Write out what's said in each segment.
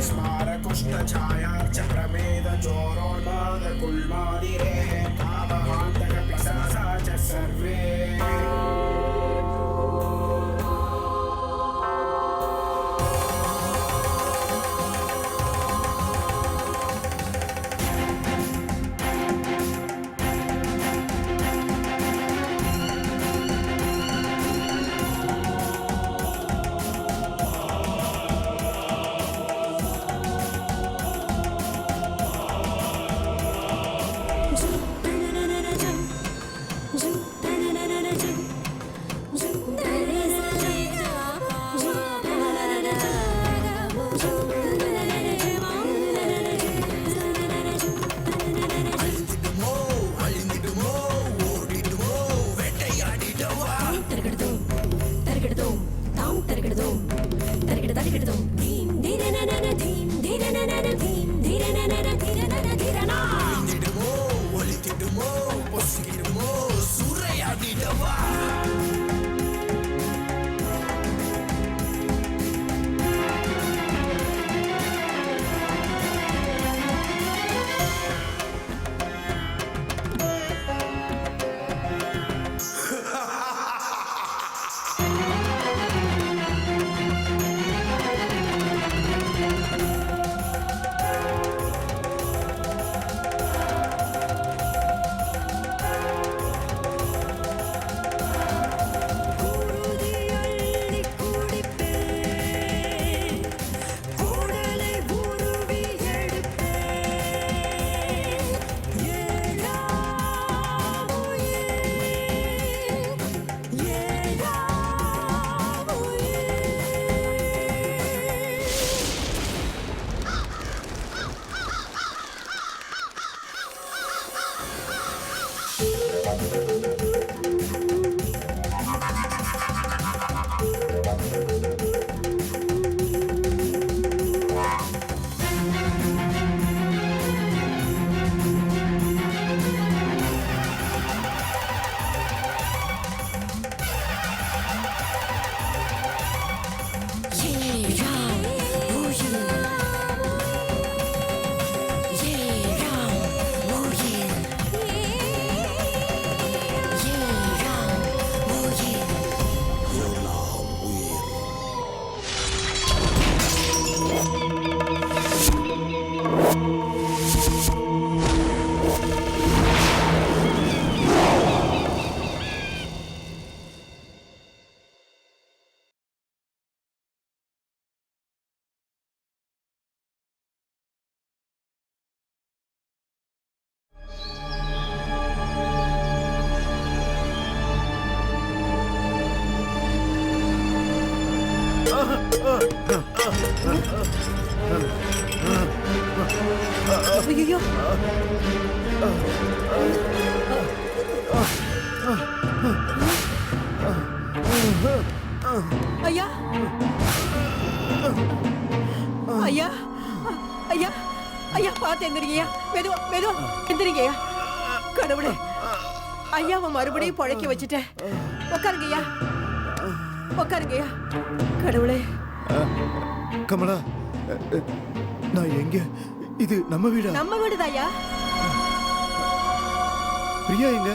स्मारकुष्ठछायार्च प्रमेद चोरोन्माद कुल्मादिरे कामहान्तक प्रसासा च सर्वे ஐயோ ஐயா ஐயா ஐயா ஐயா பார்த்து எந்திரிங்கய்யா மெதுவா மெதுவா எந்திரிங்கய்யா கடவுளே ஐயாவை மறுபடியும் பழைக்க வச்சுட்டேன் உட்காருங்கய்யா உட்காருங்கய்யா கடவுளே கமலா நான் எங்க இது நம்ம வீடா நம்ம வீடுதாயா பிரியா எங்க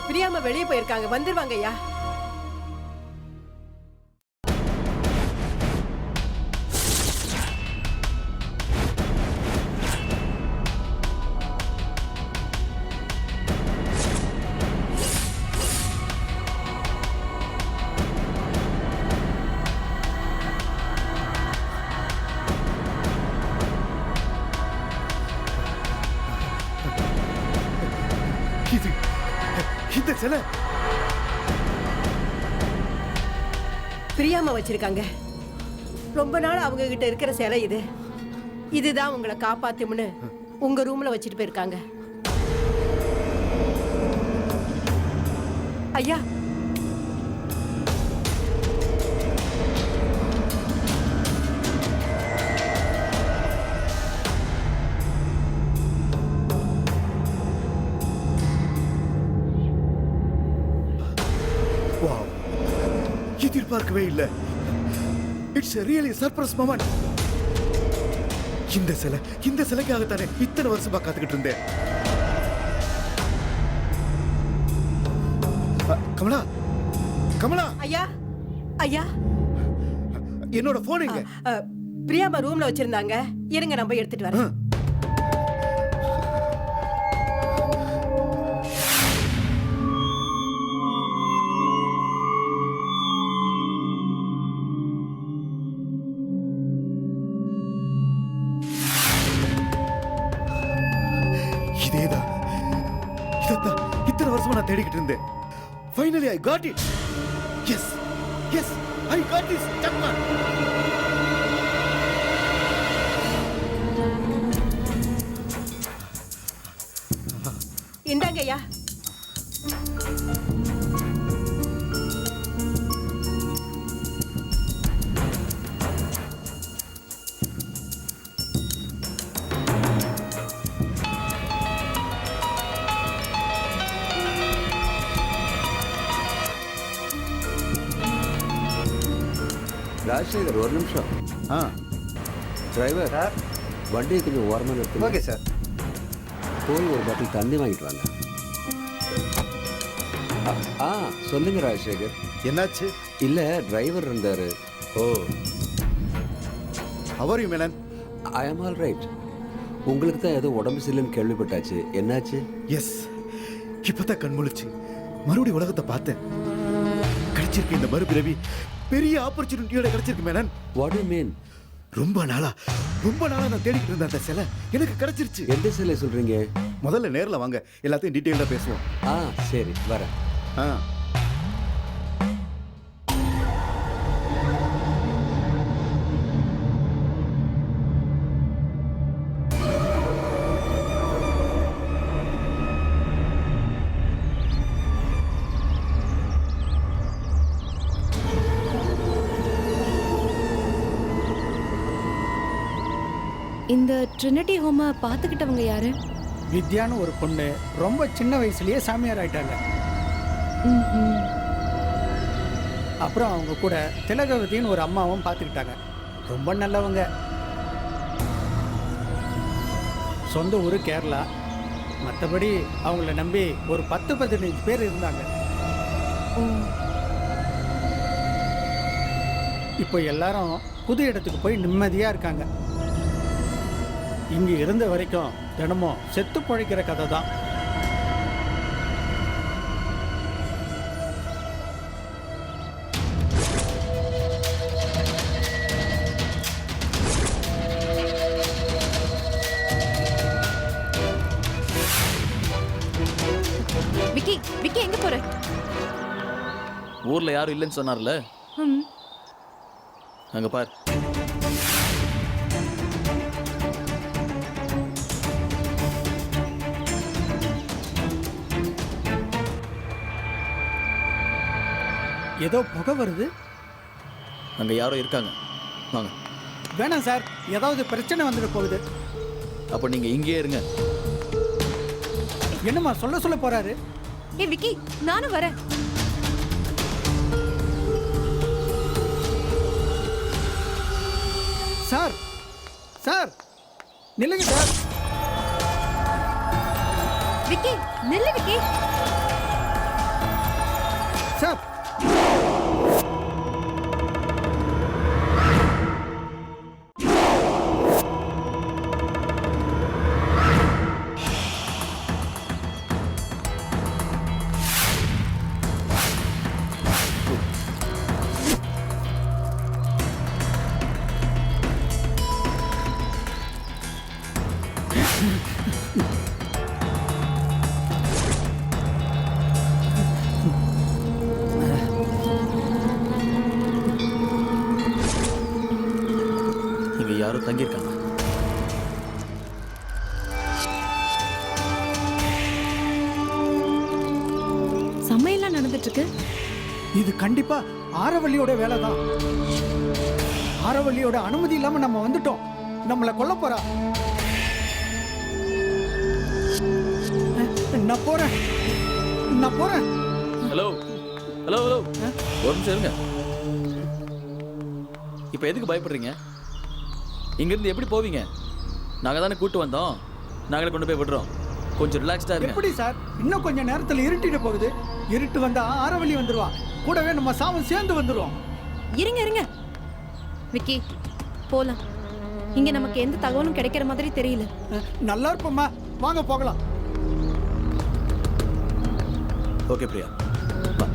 பிரியாம வெளியே போயிருக்காங்க வந்துருவாங்க ஐயா இந்த சிலை பிரியாம வச்சிருக்காங்க ரொம்ப நாள் அவங்க கிட்ட இருக்கிற சிலை இதுதான் உங்களை காப்பாத்தும்னு உங்க ரூம்ல வச்சிட்டு போயிருக்காங்க ஐயா எதிர்பார்க்கவே இல்லை. It's a really surprise moment. இந்த சிலைக்காகத்தானே இத்தனை வருஷமா காத்துக்கிட்டு இருந்தேன். கமலா, கமலா, ஐயா ஐயா, என்னோட போன் எங்க? பிரியாமா ரூம்ல வச்சிருந்தாங்க, இருங்க நான் போய் எடுத்துட்டு வரேன். இதேதான், இதத்தான் இத்தனை வருஷமா நான் தேடிக்கிட்டு இருந்தேன். Finally I got it. Yes, yes, I got this. Chapman. இந்தாங்க ஐயா. ராஜசேகர் ஒரு நிமிஷம். டிரைவர் சார், வண்டியை கொஞ்சம் ஓரமாக நிறுத்துங்க. Okay sir. போய் ஒரு பாட்டில் தண்ணி வாங்கிட்டு வாங்க. சொல்லுங்க ராஜசேகர். என்னாச்சு? இல்லை, டிரைவர் இருந்தார். ஓ, how are you மேனன்? ஐ ஆம் ஆல் ரைட். உங்களுக்கு தான் ஏதோ உடம்பு சரியில்லைன்னு கேள்விப்பட்டாச்சு. என்னாச்சு? எஸ், இப்பதான் கண் முழிச்சு மறுபடியும் உலகத்தை பார்த்தேன். கிடைச்சிருக்கு இந்த மறுபிறவி, பெரிய ஆப்பர்ச்சுனிட்டியோட கிடைச்சிருக்கு மேனன். What you mean? ரொம்ப நாளா நான் தேடிக்கிட்டு இருந்த அந்த சிலை எனக்கு கிடைச்சிருச்சு. எந்த சிலை சொல்றீங்க? முதல்ல நேர்ல வாங்க, எல்லாத்தையும் டீட்டெயிலா பேசுவோம். சரி வரேன். இந்த ட்ரினிட்டி ஹோமை பார்த்துக்கிட்டவங்க யாரு? வித்யான்னு ஒரு பொண்ணு, ரொம்ப சின்ன வயசுலயே சாமியார் ஆயிட்டாங்க. அப்புறம் அவங்க கூட திலகவதின்னு ஒரு அம்மாவும் பார்த்துக்கிட்டாங்க. ரொம்ப நல்லவங்க. சொந்த ஊர் கேரளா. மற்றபடி அவங்கள நம்பி ஒரு 10-15 பேர் இருந்தாங்க. இப்போ எல்லாரும் புது இடத்துக்கு போய் நிம்மதியாக இருக்காங்க. இங்கே இருந்த வரைக்கும் தினமும் செத்து பழைக்கிற கதை தான். விக்கி, விக்கி எங்க போற? ஊர்ல யாரும் இல்லைன்னு சொன்னார்ல, அங்க பார். ஏதோ புகை வருது. அங்க யாரோ இருக்காங்க, வாங்க. வேணாம் சார், ஏதாவது பிரச்சனை வந்துட போகுது. அப்ப நீங்க இங்கேயே இருங்க. என்னம்மா சொல்ல போறாரு? ஏய் விக்கி, நானும் வரேன். சார், சார் நில்லுங்க சார். விக்கி நில்லு. விக்கி சார், இங்க யாரோ தங்கியிருக்காங்க. சமையல்லாம் நடந்துட்டு இருக்கு. இது கண்டிப்பா ஆரவல்லியோட வேலை தான். ஆரவல்லியோட அனுமதி இல்லாம நம்ம வந்துட்டோம். நம்மளை கொல்ல போறா. நான் போறேன். ஹலோ ஹலோ ஹலோ, ஒரு நிமிஷம் இருங்க. இப்ப எதுக்கு பயப்படுறீங்க? இங்க இருந்து எப்படி போவீங்க? நாங்கள் தானே கூட்டு வந்தோம், நாங்களே கொண்டு போய் விடுறோம். கொஞ்சம் ரிலாக்ஸ்டாக இருங்க. எப்படி சார்? இன்னும் கொஞ்சம் நேரத்தில் இருட்டிட போகுது. இருட்டு வந்தா ஆரவழி வந்துருவான். கூடவே நம்ம சாமம் சேர்ந்து வந்துருவோம். இருங்க இருங்க விக்கி, போலாம். இங்க நமக்கு எந்த தகவலும் கிடைக்கிற மாதிரி தெரியல. நல்லா இருப்போம்மா, வாங்க போகலாம். ஓகே பிரியா, வா.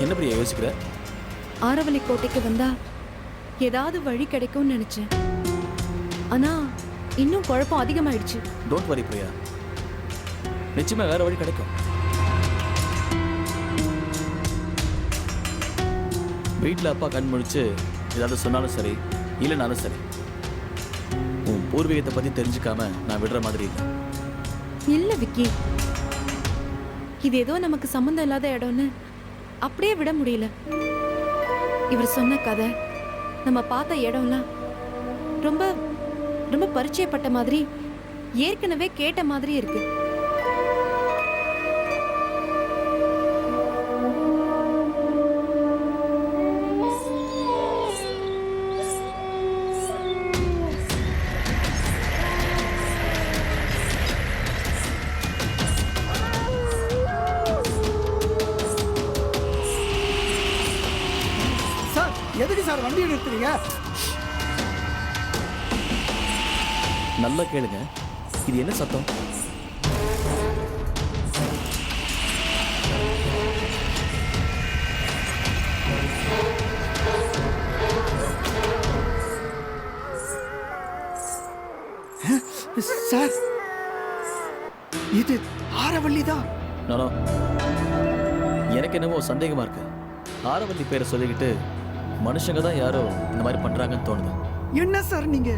என்ன பிரியா யோசிக்கிற? ஆரவழி கோட்டைக்கு வந்தா ஏதாவது வழி கிடைக்கும்னு நினைச்சேன். ஆனா இன்னும் குழப்பம் அதிகமாயிடுச்சு. டோன்ட் வரி பிரியா, நிச்சயமா வேற வழி கிடைக்கும். வீட்டில் அப்பா கண் முழிச்சு ஏதாவது சொன்னாலும் சரி, இல்லைனாலும் சரி, உன் பூர்வீகத்தை பற்றி தெரிஞ்சுக்காம நான் விடுற மாதிரி இல்லை. இல்ல விக்கி, இது ஏதோ நமக்கு சம்மந்தம் இல்லாத இடம்னு அப்படியே விட முடியல. இவர் சொன்ன கதை, நம்ம பார்த்த இடம்லாம் ரொம்ப ரொம்ப பரிச்சயப்பட்ட மாதிரி, ஏற்கனவே கேட்ட மாதிரி இருக்கு. சார், எதுக்கு சார் வண்டி நிறுத்துறீங்க? நல்லா கேளுங்க, இது என்ன சத்தம்? சார், இது ஆரவள்ளி தான். நானோ எனக்கு என்னமோ சந்தேகமா இருக்கு. ஆரவல்லி பேரை சொல்லிக்கிட்டு மனுஷங்க தான் யாரோ இந்த மாதிரி பண்றாங்கன்னு தோணுது. என்ன சார் நீங்க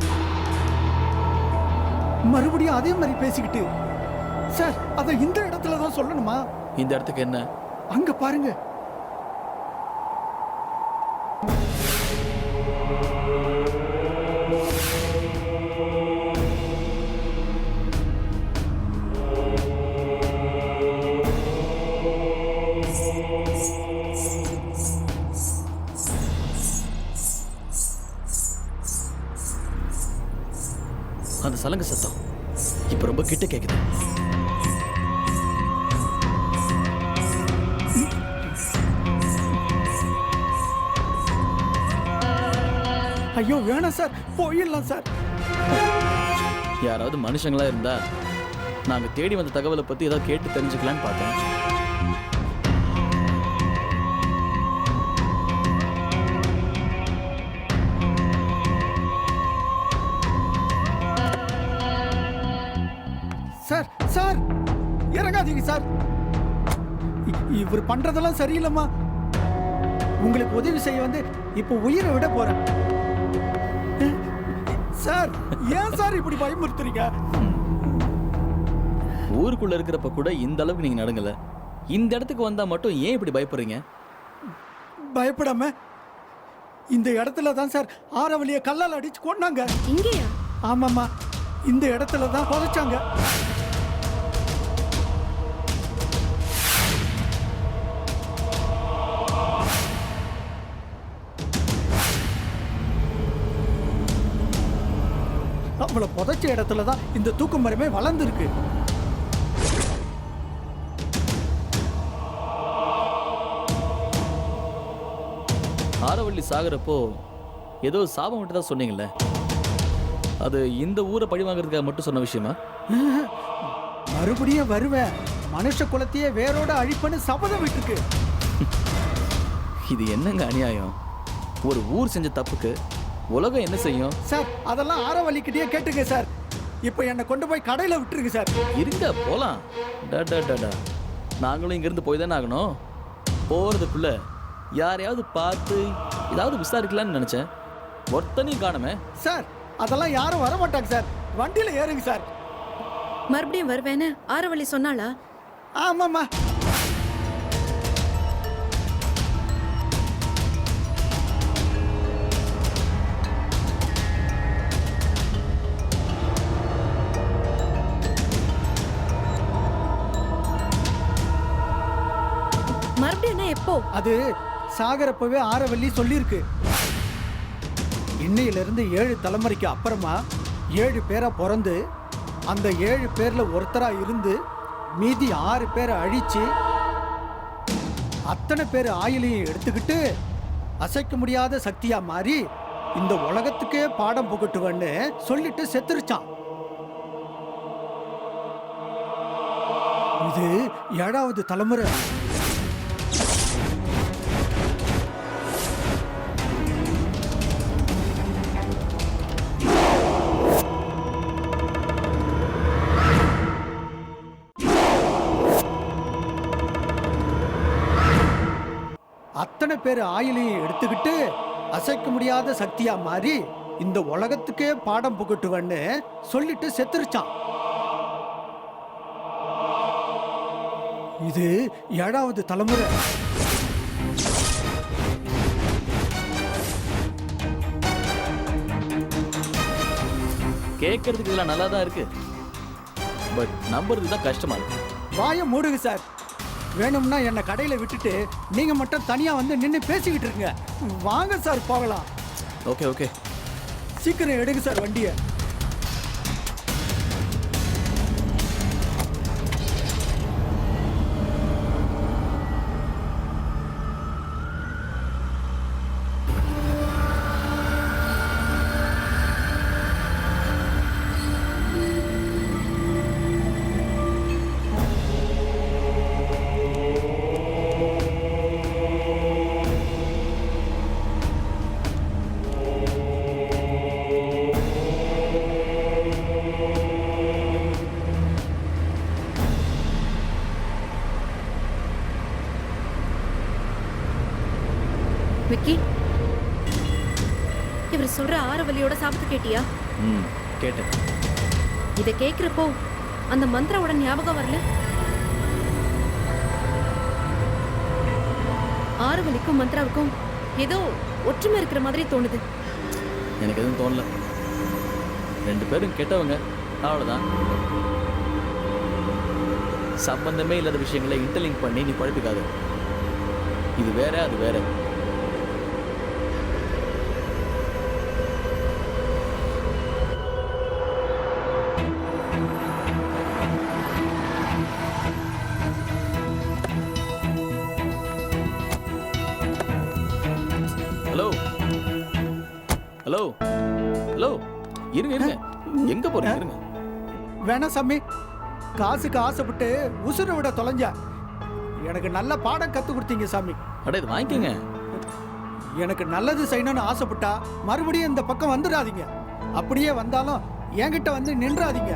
மறுபடியும் அதே மாதிரி பேசிக்கிட்டு? சார், அத இந்த இடத்துல தான் சொல்லணுமா? இந்த இடத்துக்கு என்ன? அங்க பாருங்க. அந்த சலங்க சத்தம் இப்ப ரொம்ப கிட்ட கேக்குது. ஐயோ வேணாம் சார், போயிடலாம் சார். யாராவது மனுஷங்களா இருந்தா நாங்க தேடி வந்த தகவலை பத்தி ஏதாவது கேட்டு தெரிஞ்சுக்கலான்னு பார்த்தேன். சார் சார், இறங்காதீங்க சார். இவர் பண்றதெல்லாம் சரியில்லைம்மா. உங்களுக்கு உதவி செய்ய வந்து இப்போ உயிரை விட போறேன். சார், ஏன் சார் இப்படி பயமுறுத்துறீங்க? ஊருக்குள்ள இருக்கிறப்ப கூட இந்த அளவுக்கு நீங்க நடுங்கல, இந்த இடத்துக்கு வந்தா மட்டும் ஏன் இப்படி பயப்படுறீங்க? பயப்படாம இந்த இடத்துல தான் சார் ஆரவழிய கல்லால் அடிச்சு கொண்டாங்க. இங்கேயா? ஆமாம்மா, இந்த இடத்துல தான் புதைச்சாங்க. அவளை புதைச்ச இடத்துல தான் இந்த தூக்கு மரமே வளர்ந்துருக்கு. ஆரவள்ளி சாகிறப்போ ஏதோ சாபம் மட்டும் தான் சொன்னீங்கல்ல, அது இந்த ஊரை பழி வாங்குறதுக்காக மட்டும் சொன்ன விஷயமா? மறுபடியும் வருவேன், மனுஷ குலத்தையே வேரோட அழிப்பன்னு சபதம் விட்டுருக்கு. இது என்னங்க அநியாயம்? ஒரு ஊர் செஞ்ச தப்புக்கு உலகம் என்ன செய்யும்? சார் அதெல்லாம் ஆரவல்லிக்கிட்டே கேட்டுங்க சார். இப்போ என்னை கொண்டு போய் கடையில் விட்டுருங்க சார். இருங்க போலாம். டா நாங்களும் இங்கிருந்து போய் தானே ஆகணும். போறதுக்குள்ள யாரையாவது பார்த்து ஏதாவது விசாரிக்கலாம்னு நினைச்சேன். ஒருத்தனையும் காணுமே. சார் அதெல்லாம் யாரும் வர மாட்டாங்க சார். வண்டியில் ஏறுங்க சார். மறுபடியும் வருவேன்னு ஆரவள்ளி சொன்னாளா? ஆமாம்மா. மறுபடியும் என்ன எப்போ? அது சாகரப்பவே ஆரவல்லி சொல்லியிருக்கு. இன்னையிலிருந்து 7 தலைமுறைக்கு அப்புறமா 7 பேரா பிறந்து அந்த 7 பேர்ல ஒருத்தரா இருந்து மீதி 6 பேரை அழிச்சு அத்தனை பேர் ஆயுளையும் எடுத்துக்கிட்டு அசைக்க முடியாத சக்தியா மாறி இந்த உலகத்துக்கே பாடம் புகட்டுவன்னு சொல்லிட்டு செத்துருச்சான். இது 7வது தலைமுறை. அத்தனை பேர் ஆயுளையும் எடுத்துக்கிட்டு அசைக்க முடியாத சக்தியா மாறி இந்த உலகத்துக்கே பாடம் புகட்டுவன்னு சொல்லிட்டு செத்துருச்சான். இது 7வது தலைமுறை. கேட்கறதுக்கு இதெல்லாம் நல்லா தான் இருக்கு, பட் நம்புறது தான் கஷ்டமா இருக்கு. வாயை மூடுங்க சார். வேணும்னா என்னை கடையில் விட்டுட்டு நீங்க மட்டும் தனியா வந்து நின்று பேசிக்கிட்டு இருங்க. வாங்க சார் போகலாம். ஓகே ஓகே, சீக்கிரம் எடுங்க சார் வண்டியை. விக்கி, இவர் சொல்ற ஆரவல்லியோட சாபத்தை கேட்டியா? ம் கேட்டேன். இதை கேட்கிறப்போ அந்த மந்திராவோட ஞாபகம் வரல? ஆரவல்லிக்கும் மந்திராவுக்கும் ஏதோ ஒற்றுமை இருக்கிற மாதிரி தோணுது. எனக்கு எதுவும் தோணல. 2 பேரும் கெட்டவங்க, அவ்வளோதான். சம்பந்தமே இல்லாத விஷயங்களை இன்டர்லிங்க் பண்ணி நீ குழப்பிக்காது. இது வேற, அது வேற. ஹலோ ஹலோ ஹலோ, இருங்க இருங்க, எங்க போறீங்க? இருங்க. வேணாம் சாமி, காசுக்கு ஆசைப்பட்டு உசுரை விட தொலைஞ்ச. எனக்கு நல்ல பாடம் கத்து கொடுத்தீங்க சாமி. அட இது வாங்கிக்கோங்க. எனக்கு நல்லது செய்யணும்னு ஆசைப்பட்டா மறுபடியும் இந்த பக்கம் வந்துடாதீங்க. அப்படியே வந்தாலும் என்கிட்ட வந்து நின்றாதீங்க.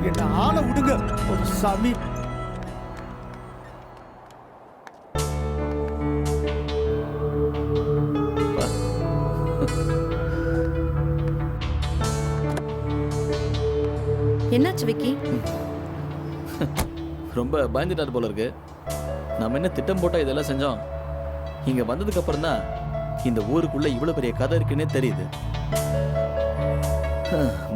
என்ன ஆளை விடுங்க ஒரு சாமி. என்னாச்சு விக்கி? ரொம்ப பயந்துட்டாரு போல இருக்கு. நம்ம என்ன திட்டம் போட்டா இதெல்லாம் செஞ்சோம். இங்க வந்ததுக்கு அப்புறம் தான் இந்த ஊருக்குள்ள இவ்வளவு பெரிய கதை இருக்குன்னே தெரியுது.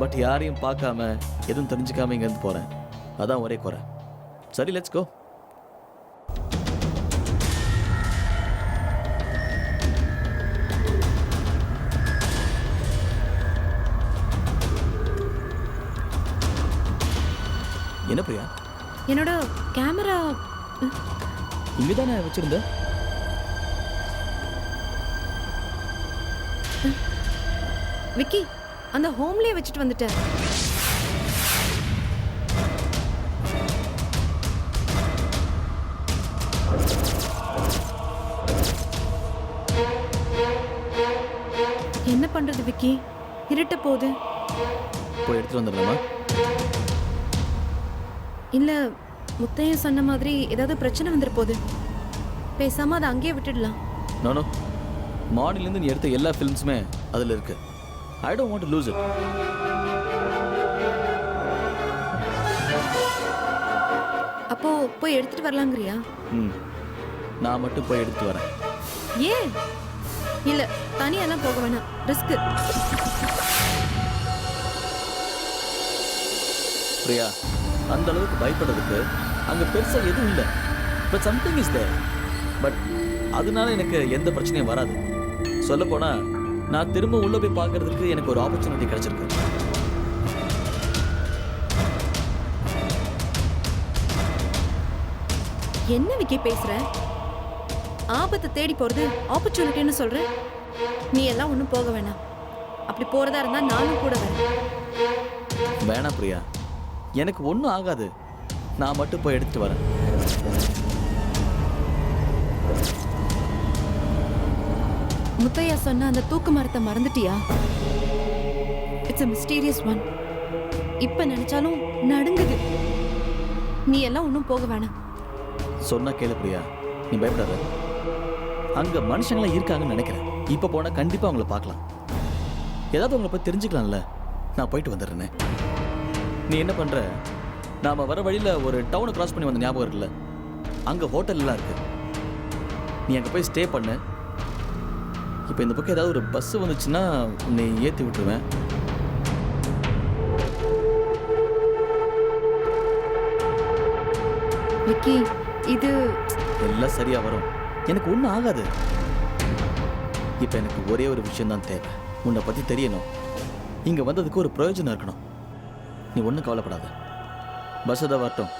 பட் யாரையும் பார்க்காம எதுவும் தெரிஞ்சுக்காம இங்க இருந்து போறேன். அதான் ஒரே குறை. சரி, லெட்ஸ் கோ. என்ன பிரியா? என்னோட கேமரா இங்கதானே வச்சிருந்த? விக்கி அந்த ஹோம்லயே வச்சுட்டு வந்துட்டேன். என்ன பண்றது விக்கி? இருட்ட போகுது. போய் எடுத்துட்டு வந்துடலாமா? இல்ல முத்தையன் சொன்ன மாதிரி ஏதாவது பிரச்சனை வந்துட போகுது. பேசாம அதை அங்கேயே விட்டுடலாம். நோ மார்னிங்லேருந்து நீ எடுத்த எல்லா ஃபிலிம்ஸுமே அதில் இருக்கு. I don't want to lose it. அப்போ போய் எடுத்துட்டு வரலாங்கிறியா? நான் மட்டும் போய் எடுத்துட்டு வரேன். ஏன்? இல்ல தனியெல்லாம் போக வேணாம், ரிஸ்க். பிரியா, அந்த அளவுக்கு பயப்படுறதுக்கு அங்கே பெருசாக எதுவும் இல்லை. But something is there. But அதனால எனக்கு எந்த பிரச்சனையும் வராது. சொல்லப்போனால் நான் திரும்ப உள்ளே போய் பார்க்கறதுக்கு எனக்கு ஒரு ஆப்பர்ச்சுனிட்டி கிடைச்சிருக்கு. என்ன விக்கி பேசுற? ஆபத்தை தேடி போறது ஆப்பர்ச்சுனிட்டின்னு சொல்ற? நீ எல்லாம் ஒன்றும் போக வேணாம். அப்படி போறதா இருந்தா நானும் கூட வரேன். வேணாம் பிரியா, எனக்கு ஒன்றும் ஆகாது. நான் மட்டும் போய் எடுத்துட்டு வரேன். முத்தையா சொன்ன அந்த தூக்கு மரத்தை மறந்துட்டியா? It's a mysterious one. இப்ப நினைச்சாலும் நடுங்குது. நீ எல்லாம் ஒன்றும் போக வேணாம். சொன்னா கேளு பிரியா, நீ பயப்படாத. அங்கே மனுஷங்களாம் இருக்காங்கன்னு நினைக்கிறேன். இப்போ போனால் கண்டிப்பாக அவங்கள பார்க்கலாம். ஏதாவது அவங்கள போய் தெரிஞ்சுக்கலாம்ல. நான் போயிட்டு வந்துடுறேனே. நீ என்ன பண்ணுற? நாம் வர வழியில் ஒரு டவுனை கிராஸ் பண்ணி வந்த ஞாபகம் இருக்குல்ல? அங்கே ஹோட்டல்லாம் இருக்கு. நீ அங்கே போய் ஸ்டே பண்ணு. இப்போ இந்த பக்கம் ஏதாவது ஒரு பஸ் வந்துச்சுன்னா உன்னை ஏற்றி விட்டுருவேன். விக்கி, இது எல்லாம் சரியாக வரும். எனக்கு ஒன்றும் ஆகாது. இப்போ எனக்கு ஒரே ஒரு விஷயம்தான் தேவை. உன்னை பற்றி தெரியணும். இங்கே வந்ததுக்கு ஒரு பிரயோஜனம் இருக்கணும். நீ ஒன்றும் கவலைப்படாத. பஸ் ஏதாவது வரட்டும்,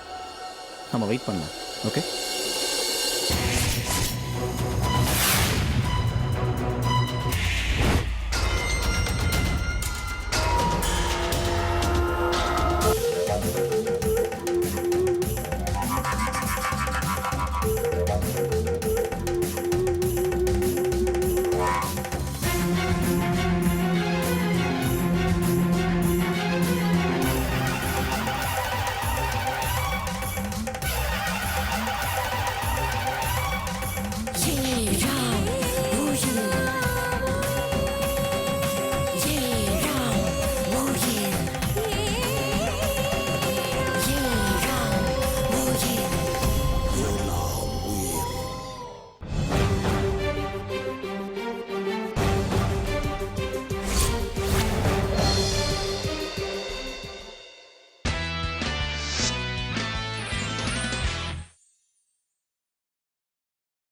நம்ம வெயிட் பண்ணலாம். ஓகே?